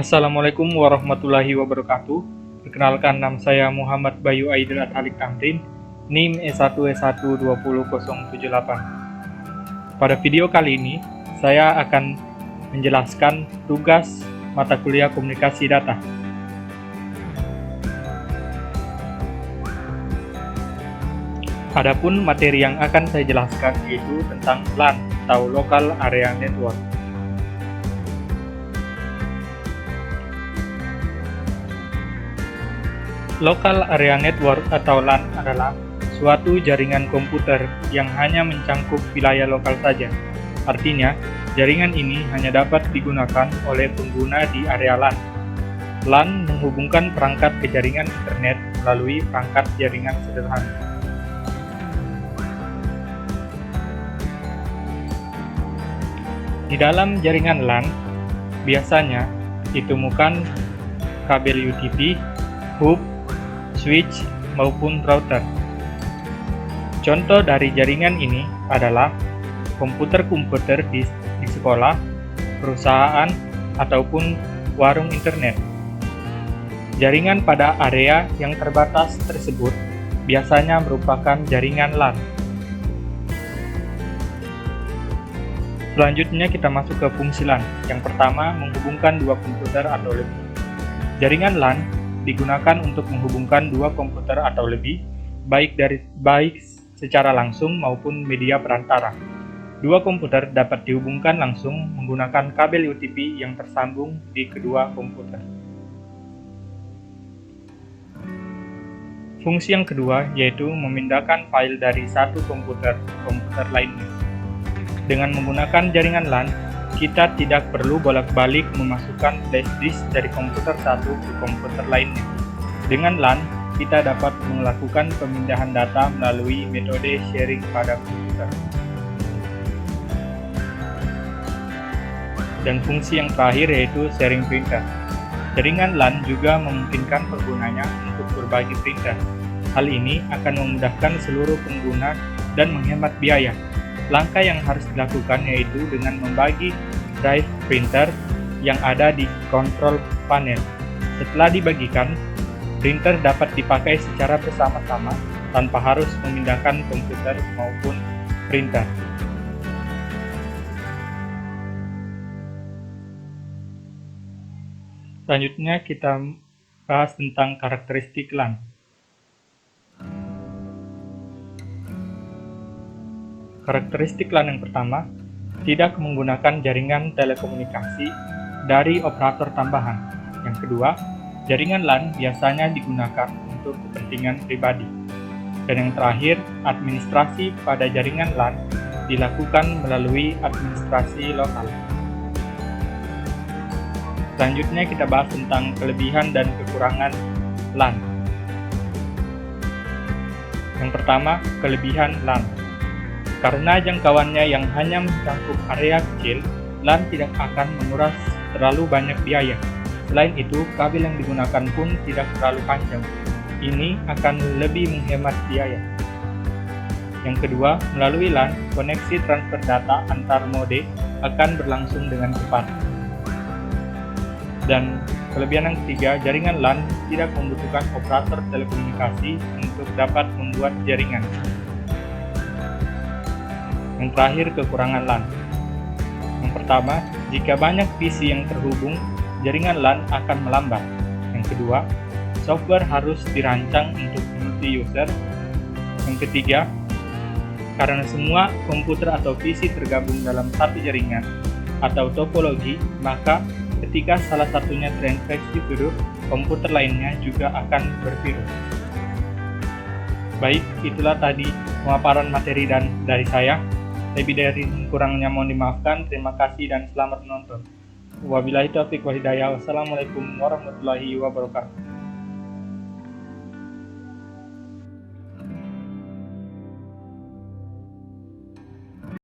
Assalamualaikum warahmatullahi wabarakatuh. Perkenalkan, nama saya Muhammad Bayu Aidil Athalik Tamrin, NIM E1E1200078. Pada video kali ini, saya akan menjelaskan tugas mata kuliah komunikasi data. Adapun materi yang akan saya jelaskan yaitu tentang LAN atau Local Area Network. Local Area Network atau LAN adalah suatu jaringan komputer yang hanya mencangkup wilayah lokal saja. Artinya, jaringan ini hanya dapat digunakan oleh pengguna di area LAN. LAN menghubungkan perangkat ke jaringan internet melalui perangkat jaringan sederhana. Di dalam jaringan LAN, biasanya ditemukan kabel UTP, hub, switch, maupun router. Contoh dari jaringan ini adalah komputer-komputer di sekolah, perusahaan, ataupun warung internet. Jaringan pada area yang terbatas tersebut biasanya merupakan jaringan LAN. Selanjutnya kita masuk ke fungsi LAN. Yang pertama, menghubungkan dua komputer atau lebih. Jaringan LAN digunakan untuk menghubungkan dua komputer atau lebih, baik secara langsung maupun media perantara. Dua komputer dapat dihubungkan langsung menggunakan kabel UTP yang tersambung di kedua komputer. Fungsi yang kedua yaitu memindahkan file dari satu komputer ke komputer lainnya. Dengan menggunakan jaringan LAN, kita tidak perlu bolak-balik memasukkan flash disk dari komputer satu ke komputer lainnya. Dengan LAN, kita dapat melakukan pemindahan data melalui metode sharing pada komputer. Dan fungsi yang terakhir yaitu sharing printer. Jaringan LAN juga memungkinkan penggunanya untuk berbagi printer. Hal ini akan memudahkan seluruh pengguna dan menghemat biaya. Langkah yang harus dilakukan yaitu dengan membagi drive printer yang ada di kontrol panel. Setelah dibagikan, printer dapat dipakai secara bersama-sama tanpa harus memindahkan komputer maupun printer. Selanjutnya kita bahas tentang karakteristik LAN. Karakteristik LAN yang pertama, tidak menggunakan jaringan telekomunikasi dari operator tambahan. Yang kedua, jaringan LAN biasanya digunakan untuk kepentingan pribadi. Dan yang terakhir, administrasi pada jaringan LAN dilakukan melalui administrasi lokal. Selanjutnya kita bahas tentang kelebihan dan kekurangan LAN. Yang pertama, kelebihan LAN. Karena jangkauannya yang hanya mencakup area kecil, LAN tidak akan menguras terlalu banyak biaya. Selain itu, kabel yang digunakan pun tidak terlalu panjang. Ini akan lebih menghemat biaya. Yang kedua, melalui LAN, koneksi transfer data antar mode akan berlangsung dengan cepat. Dan kelebihan yang ketiga, jaringan LAN tidak membutuhkan operator telekomunikasi untuk dapat membuat jaringan. Yang terakhir, kekurangan LAN. Yang pertama, jika banyak PC yang terhubung, jaringan LAN akan melambat. Yang kedua, software harus dirancang untuk multi-user. Yang ketiga, karena semua komputer atau PC tergabung dalam satu jaringan atau topologi, maka ketika salah satunya terinfeksi virus, komputer lainnya juga akan bervirus. Baik, itulah tadi pemaparan materi dari saya. Lebih dari kurangnya mohon dimaafkan. Terima kasih dan selamat menonton. Wabillahi taufiq wal hidayah. Wassalamualaikum warahmatullahi wabarakatuh.